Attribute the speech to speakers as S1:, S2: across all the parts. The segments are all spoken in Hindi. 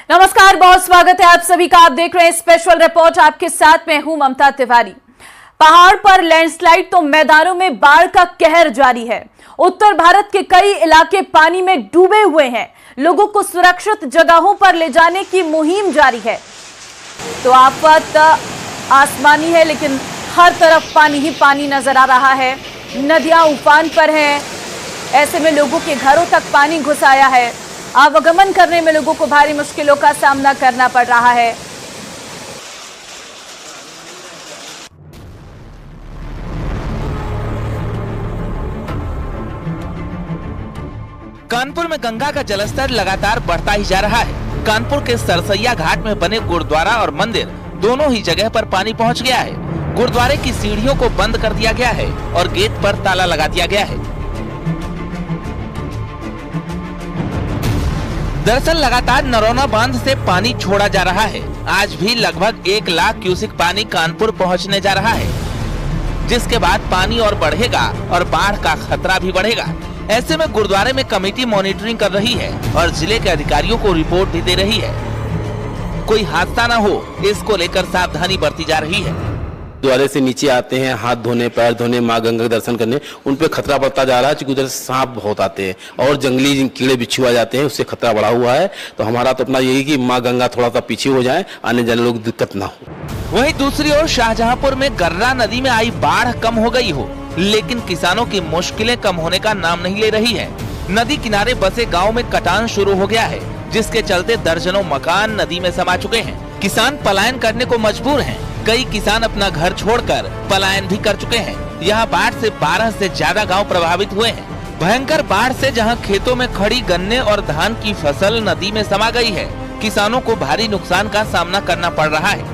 S1: नमस्कार, बहुत स्वागत है आप सभी का। आप देख रहे हैं स्पेशल रिपोर्ट। आपके साथ मैं हूं ममता तिवारी। पहाड़ पर लैंडस्लाइड तो मैदानों में बाढ़ का कहर जारी है। उत्तर भारत के कई इलाके पानी में डूबे हुए हैं। लोगों को सुरक्षित जगहों पर ले जाने की मुहिम जारी है। तो आफत आसमानी है, लेकिन हर तरफ पानी ही पानी नजर आ रहा है। नदियां उफान पर हैं। ऐसे में लोगों के घरों तक पानी घुस आया है। आवागमन करने में लोगों को भारी मुश्किलों का सामना करना पड़ रहा है।
S2: कानपुर में गंगा का जलस्तर लगातार बढ़ता ही जा रहा है। कानपुर के सरसैया घाट में बने गुरुद्वारा और मंदिर दोनों ही जगह पर पानी पहुंच गया है। गुरुद्वारे की सीढ़ियों को बंद कर दिया गया है और गेट पर ताला लगा दिया गया है। दरअसल लगातार नरौना बांध से पानी छोड़ा जा रहा है। आज भी लगभग 1 लाख क्यूसेक पानी कानपुर पहुंचने जा रहा है, जिसके बाद पानी और बढ़ेगा और बाढ़ का खतरा भी बढ़ेगा। ऐसे में गुरुद्वारे में कमेटी मॉनिटरिंग कर रही है और जिले के अधिकारियों को रिपोर्ट भी दे रही है। कोई हादसा न हो, इसको लेकर सावधानी बरती जा रही है।
S3: द्वारे से नीचे आते हैं हाथ धोने, पैर धोने, माँ गंगा के दर्शन करने, उन पे खतरा बढ़ता जा रहा है क्योंकि उधर सांप बहुत आते हैं और जंगली कीड़े बिच्छू आ जाते हैं, उससे खतरा बढ़ा हुआ है। तो हमारा तो अपना यही कि माँ गंगा थोड़ा सा पीछे हो जाए, आने जाने लोग दिक्कत ना हो।
S2: वहीं दूसरी ओर शाहजहांपुर में गर्रा नदी में आई बाढ़ कम हो गई हो, लेकिन किसानों की मुश्किलें कम होने का नाम नहीं ले रही है। नदी किनारे बसे गाँव में कटान शुरू हो गया है, जिसके चलते दर्जनों मकान नदी में समा चुके हैं। किसान पलायन करने को मजबूर हैं। कई किसान अपना घर छोड़कर पलायन भी कर चुके हैं। यहाँ बाढ़ से 12 से ज्यादा गांव प्रभावित हुए हैं। भयंकर बाढ़ से जहां खेतों में खड़ी गन्ने और धान की फसल नदी में समा गई है, किसानों को भारी नुकसान का सामना करना पड़ रहा है।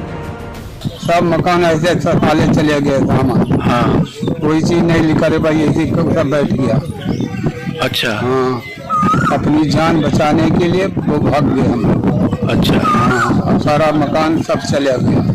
S4: सब मकान ऐसे पाले चले गए था हमारे।
S3: हाँ,
S4: कोई चीज नहीं लिखा रे भाई, ऐसे सब बैठ गया।
S3: अच्छा।
S4: हाँ, अपनी जान बचाने के लिए वो भाग गए हम।
S3: अच्छा।
S4: हाँ, सारा मकान सब चले गया।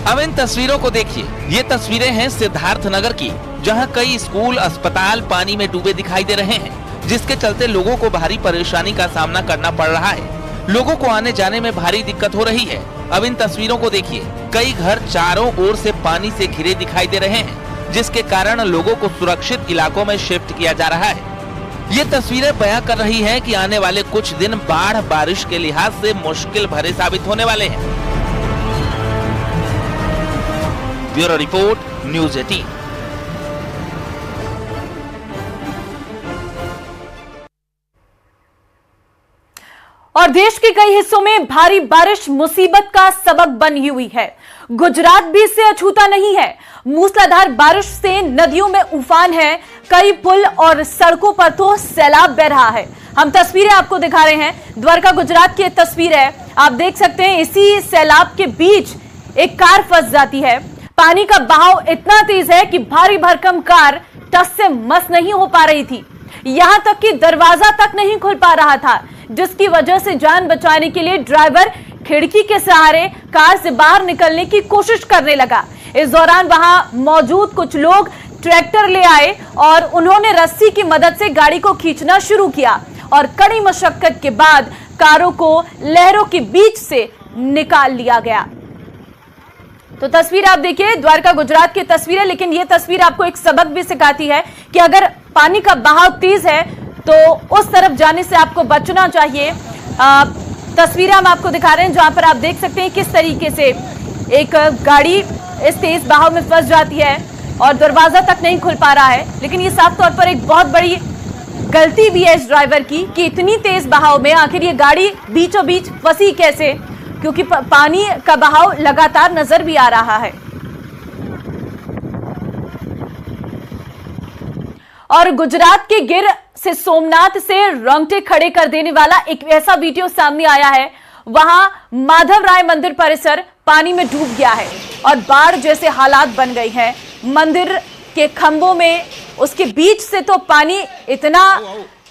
S2: अब इन तस्वीरों को देखिए। ये तस्वीरें हैं सिद्धार्थ नगर की, जहां कई स्कूल, अस्पताल पानी में डूबे दिखाई दे रहे हैं, जिसके चलते लोगों को भारी परेशानी का सामना करना पड़ रहा है। लोगों को आने जाने में भारी दिक्कत हो रही है। अब इन तस्वीरों को देखिए। कई घर चारों ओर से पानी से घिरे दिखाई दे रहे हैं, जिसके कारण लोगों को सुरक्षित इलाकों में शिफ्ट किया जा रहा है। ये तस्वीरें बयां कर रही है कि आने वाले कुछ दिन बाढ़ बारिश के लिहाज से मुश्किल भरे साबित होने वाले हैं। Bureau report, news 18।
S1: और देश के कई हिस्सों में भारी बारिश मुसीबत का सबब बनी हुई है। गुजरात भी इससे अछूता नहीं है। मूसलाधार बारिश से नदियों में उफान है। कई पुल और सड़कों पर तो सैलाब बह रहा है। हम तस्वीरें आपको दिखा रहे हैं। द्वारका गुजरात की एक तस्वीर है। आप देख सकते हैं, इसी सैलाब के बीच एक कार फंस जाती है। पानी का बहाव इतना तेज है कि भारी भरकम कार टस से मस नहीं हो पा रही थी। यहां तक कि दरवाजा तक नहीं खुल पा रहा था, जिसकी वजह से जान बचाने के लिए ड्राइवर खिड़की के सहारे कार से बाहर निकलने की कोशिश करने लगा। इस दौरान वहां मौजूद कुछ लोग ट्रैक्टर ले आए और उन्होंने रस्सी की मदद से गाड़ी को खींचना शुरू किया और कड़ी मशक्कत के बाद कारों को लहरों के बीच से निकाल लिया गया। तो तस्वीर आप देखिए, द्वारका गुजरात की तस्वीर है, लेकिन यह तस्वीर आपको एक सबक भी सिखाती है कि अगर पानी का बहाव तेज है तो उस तरफ जाने से आपको बचना चाहिए। तस्वीरें हम आपको दिखा रहे हैं, जहां पर आप देख सकते हैं किस तरीके से एक गाड़ी इस तेज बहाव में फंस जाती है और दरवाजा तक नहीं खुल पा रहा है। लेकिन ये साफ तौर पर एक बहुत बड़ी गलती भी है इस ड्राइवर की कि इतनी तेज बहाव में आखिर ये गाड़ी बीचों बीच फंसी कैसे, क्योंकि पानी का बहाव लगातार नजर भी आ रहा है। और गुजरात के गिर से सोमनाथ से रोंगटे खड़े कर देने वाला एक ऐसा वीडियो सामने आया है। वहां माधव राय मंदिर परिसर पानी में डूब गया है और बाढ़ जैसे हालात बन गए हैं। मंदिर के खंभों में उसके बीच से तो पानी इतना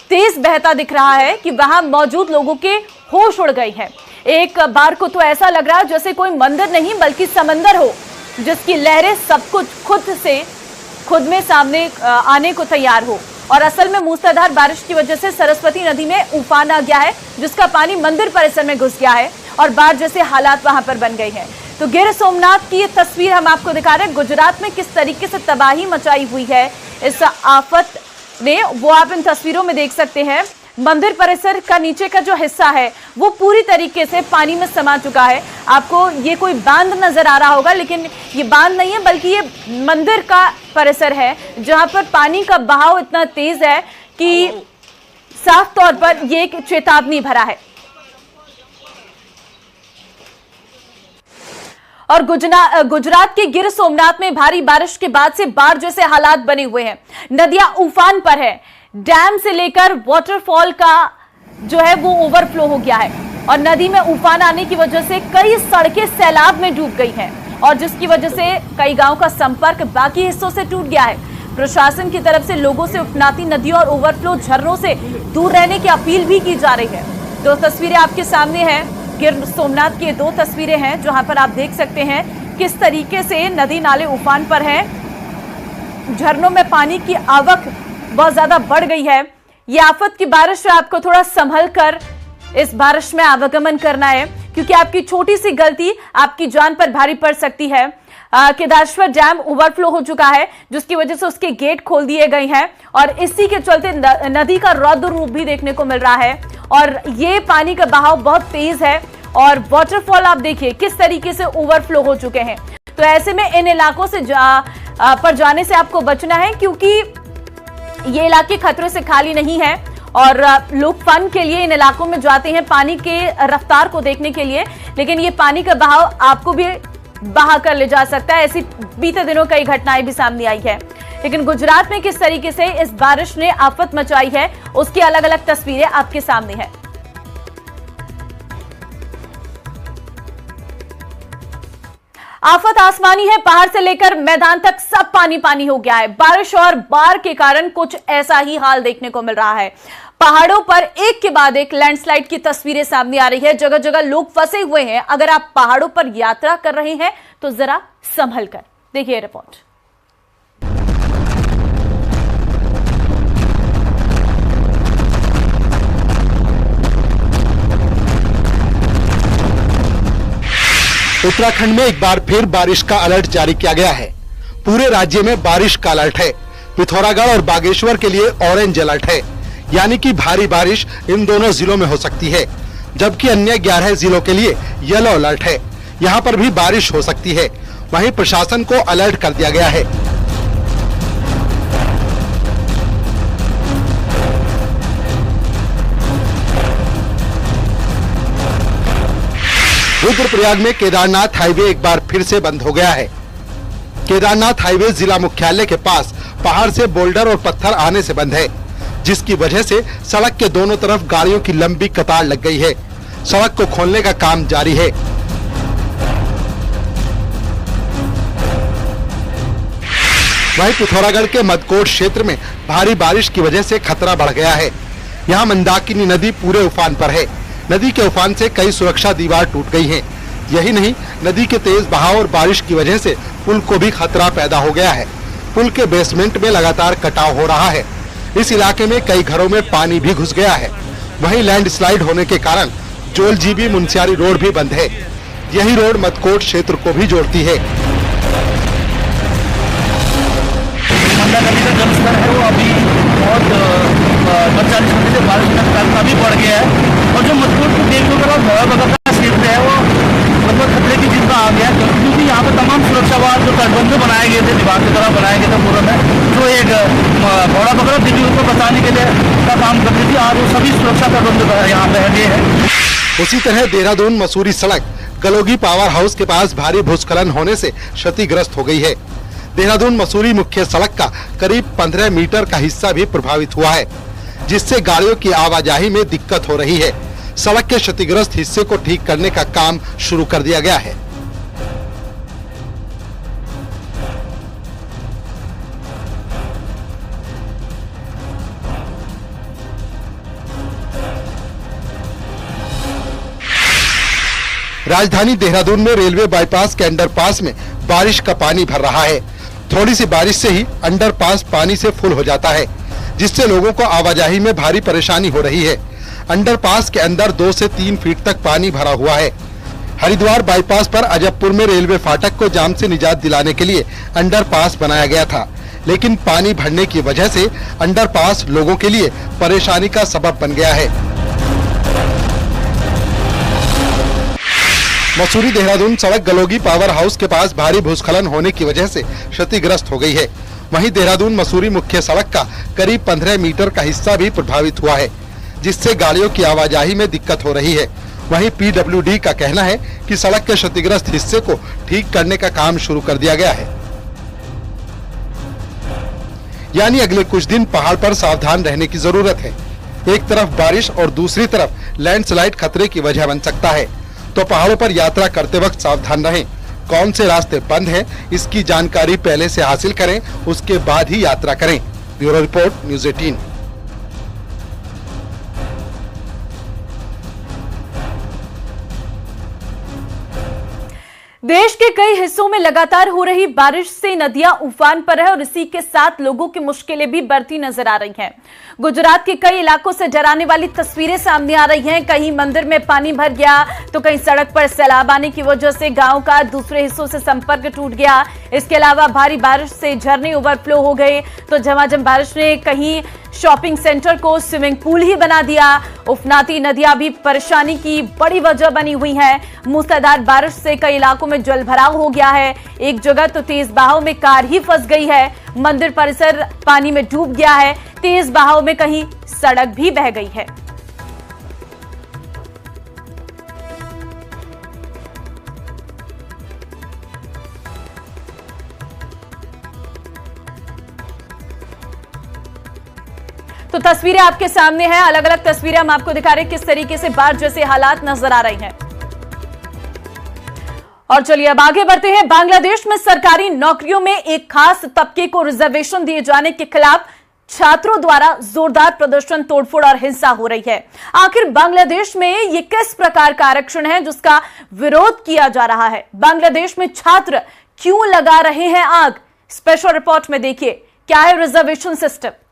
S1: तेज बहता दिख रहा है कि वहां मौजूद लोगों के होश उड़ गए हैं। एक बार को तो ऐसा लग रहा है जैसे कोई मंदिर नहीं बल्कि समंदर हो, जिसकी लहरें सब कुछ खुद में सामने आने को तैयार हो। और असल में मूसलाधार बारिश की वजह से सरस्वती नदी में उफान आ गया है, जिसका पानी मंदिर परिसर में घुस गया है और बाढ़ जैसे हालात वहां पर बन गई हैं। तो गिर सोमनाथ की ये तस्वीर हम आपको दिखा रहे हैं। गुजरात में किस तरीके से तबाही मचाई हुई है इस आफत ने, वो आप इन तस्वीरों में देख सकते हैं। मंदिर परिसर का नीचे का जो हिस्सा है वो पूरी तरीके से पानी में समा चुका है। आपको ये कोई बांध नजर आ रहा होगा, लेकिन ये बांध नहीं है बल्कि ये मंदिर का परिसर है, जहां पर पानी का बहाव इतना तेज है कि साफ तौर पर ये एक चेतावनी भरा है। और गुजरात के गिर सोमनाथ में भारी बारिश के बाद से बाढ़ जैसे हालात बने हुए हैं। नदियां उफान पर है, डैम से लेकर वाटरफॉल का जो है वो ओवरफ्लो हो गया है और नदी में उफान आने की वजह से कई सड़कें सैलाब में डूब गई हैं और जिसकी वजह से कई गांवों का संपर्क बाकी हिस्सों से टूट गया है। प्रशासन की तरफ से लोगों से उफनाती नदियों और ओवरफ्लो झरनों से दूर रहने की अपील भी की जा रही है। दो तस्वीरें आपके सामने हैं, गिर सोमनाथ की दो तस्वीरें हैं जहां पर आप देख सकते हैं किस तरीके से नदी नाले उफान पर हैं। झरनों में पानी की आवक बहुत ज्यादा बढ़ गई है। ये आफत की बारिश है, आपको थोड़ा संभल कर इस बारिश में आवागमन करना है, क्योंकि आपकी छोटी सी गलती आपकी जान पर भारी पड़ सकती है। केदारेश्वर डैम ओवरफ्लो हो चुका है, जिसकी वजह से उसके गेट खोल दिए गए हैं और इसी के चलते नदी का रौद्र रूप भी देखने को मिल रहा है और ये पानी का बहाव बहुत तेज है और वाटरफॉल आप देखिए किस तरीके से ओवरफ्लो हो चुके हैं। तो ऐसे में इन इलाकों से पर जाने से आपको बचना है, क्योंकि ये इलाके खतरे से खाली नहीं है और लोग फन के लिए इन इलाकों में जाते हैं पानी के रफ्तार को देखने के लिए, लेकिन ये पानी का बहाव आपको भी बहा कर ले जा सकता है। ऐसी बीते दिनों कई घटनाएं भी सामने आई है। लेकिन गुजरात में किस तरीके से इस बारिश ने आफत मचाई है उसकी अलग अलग तस्वीरें आपके सामने हैं। आफत आसमानी है, पहाड़ से लेकर मैदान तक सब पानी पानी हो गया है। बारिश और बाढ़ के कारण कुछ ऐसा ही हाल देखने को मिल रहा है। पहाड़ों पर एक के बाद एक लैंडस्लाइड की तस्वीरें सामने आ रही है, जगह जगह लोग फंसे हुए हैं। अगर आप पहाड़ों पर यात्रा कर रहे हैं तो जरा संभल कर देखिए रिपोर्ट।
S5: उत्तराखंड में एक बार फिर बारिश का अलर्ट जारी किया गया है। पूरे राज्य में बारिश का अलर्ट है। पिथौरागढ़ और बागेश्वर के लिए ऑरेंज अलर्ट है, यानी कि भारी बारिश इन दोनों जिलों में हो सकती है, जबकि अन्य 11 जिलों के लिए येलो अलर्ट है। यहाँ पर भी बारिश हो सकती है। वहीं प्रशासन को अलर्ट कर दिया गया है। रुद्रप्रयाग में केदारनाथ हाईवे एक बार फिर से बंद हो गया है। केदारनाथ हाईवे जिला मुख्यालय के पास पहाड़ से बोल्डर और पत्थर आने से बंद है, जिसकी वजह से सड़क के दोनों तरफ गाड़ियों की लंबी कतार लग गई है। सड़क को खोलने का काम जारी है। वहीं पिथौरागढ़ के मदकोट क्षेत्र में भारी बारिश की वजह से खतरा बढ़ गया है। यहाँ मंदाकिनी नदी पूरे उफान पर है। नदी के उफान से कई सुरक्षा दीवार टूट गई हैं। यही नहीं, नदी के तेज बहाव और बारिश की वजह से पुल को भी खतरा पैदा हो गया है। पुल के बेसमेंट में लगातार कटाव हो रहा है। इस इलाके में कई घरों में पानी भी घुस गया है। वहीं लैंडस्लाइड होने के कारण जोलजीबी मुनस्यारी रोड भी बंद है। यही रोड मदकोट क्षेत्र को भी जोड़ती है।
S6: मंदा नदी का जलस्तर है वो अभी बहुत 40 मिनट से बारिश काफी बढ़ गया है और जो मदकोट को देखने के बाद बगल का क्षेत्र है वो लगभग खतरे की चिंता आ गया, क्योंकि यहाँ पर तमाम सुरक्षा वाहन जो तटबंध बनाए गए थे, विभाग की तरह बनाए गए थे पूर्व में, जो एक बड़ा बकरा दिल्ली उसको बचाने के लिए का काम करती थी, आज वो सभी सुरक्षा तटबंध यहाँ पे लगे हैं।
S5: उसी तरह देहरादून मसूरी सड़क गलोगी पावर हाउस के पास भारी भूस्खलन होने से क्षतिग्रस्त हो गई है। देहरादून मसूरी मुख्य सड़क का करीब 15 मीटर का हिस्सा भी प्रभावित हुआ है, जिससे गाड़ियों की आवाजाही में दिक्कत हो रही है। सड़क के क्षतिग्रस्त हिस्से को ठीक करने का काम शुरू कर दिया गया है। राजधानी देहरादून में रेलवे बाईपास के अंडरपास में बारिश का पानी भर रहा है। थोड़ी सी बारिश से ही अंडरपास पानी से फुल हो जाता है, जिससे लोगों को आवाजाही में भारी परेशानी हो रही है। अंडरपास के अंदर 2 से 3 फीट तक पानी भरा हुआ है। हरिद्वार बाईपास पर अजबपुर में रेलवे फाटक को जाम से निजात दिलाने के लिए अंडरपास बनाया गया था, लेकिन पानी भरने की वजह से अंडरपास लोगों के लिए परेशानी का सबब बन गया है। मसूरी देहरादून सड़क गलोगी पावर हाउस के पास भारी भूस्खलन होने की वजह से क्षतिग्रस्त हो गई है। वहीं देहरादून मसूरी मुख्य सड़क का करीब 15 मीटर का हिस्सा भी प्रभावित हुआ है, जिससे गाड़ियों की आवाजाही में दिक्कत हो रही है। वहीं पीडब्ल्यूडी का कहना है कि सड़क के क्षतिग्रस्त हिस्से को ठीक करने का काम शुरू कर दिया गया है। यानी अगले कुछ दिन पहाड़ पर सावधान रहने की जरूरत है। एक तरफ बारिश और दूसरी तरफ लैंडस्लाइड खतरे की वजह बन सकता है, तो पहाड़ों पर यात्रा करते वक्त सावधान रहें। कौन से रास्ते बंद हैं, इसकी जानकारी पहले से हासिल करें, उसके बाद ही यात्रा करें। Bureau report, news 18।
S1: देश के कई हिस्सों में लगातार हो रही बारिश से नदियां उफान पर है और इसी के साथ लोगों की मुश्किलें भी बढ़ती नजर आ रही हैं। गुजरात के कई इलाकों से डराने वाली तस्वीरें सामने आ रही हैं। कहीं मंदिर में पानी भर गया तो कहीं सड़क पर सैलाब आने की वजह से गांव का दूसरे हिस्सों से संपर्क टूट गया। इसके अलावा भारी बारिश से झरने ओवरफ्लो हो गए तो झमाझम बारिश ने कहीं शॉपिंग सेंटर को स्विमिंग पूल ही बना दिया। उफनाती नदियां भी परेशानी की बड़ी वजह बनी हुई है। मूसलाधार बारिश से कई इलाकों में जलभराव हो गया है। एक जगह तो तेज बहाव में कार ही फंस गई है। मंदिर परिसर पानी में डूब गया है। तेज बहाव में कहीं सड़क भी बह गई है। तो तस्वीरें आपके सामने हैं, अलग अलग तस्वीरें हम आपको दिखा रहे हैं किस तरीके से बाढ़ जैसे हालात नजर आ रहे हैं। और चलिए अब आगे बढ़ते हैं। बांग्लादेश में सरकारी नौकरियों में एक खास तबके को रिजर्वेशन दिए जाने के खिलाफ छात्रों द्वारा जोरदार प्रदर्शन, तोड़फोड़ और हिंसा हो रही है। आखिर बांग्लादेश में ये किस प्रकार का आरक्षण है जिसका विरोध किया जा रहा है? बांग्लादेश में छात्र क्यों लगा रहे हैं आग? स्पेशल रिपोर्ट में देखिए क्या है रिजर्वेशन सिस्टम।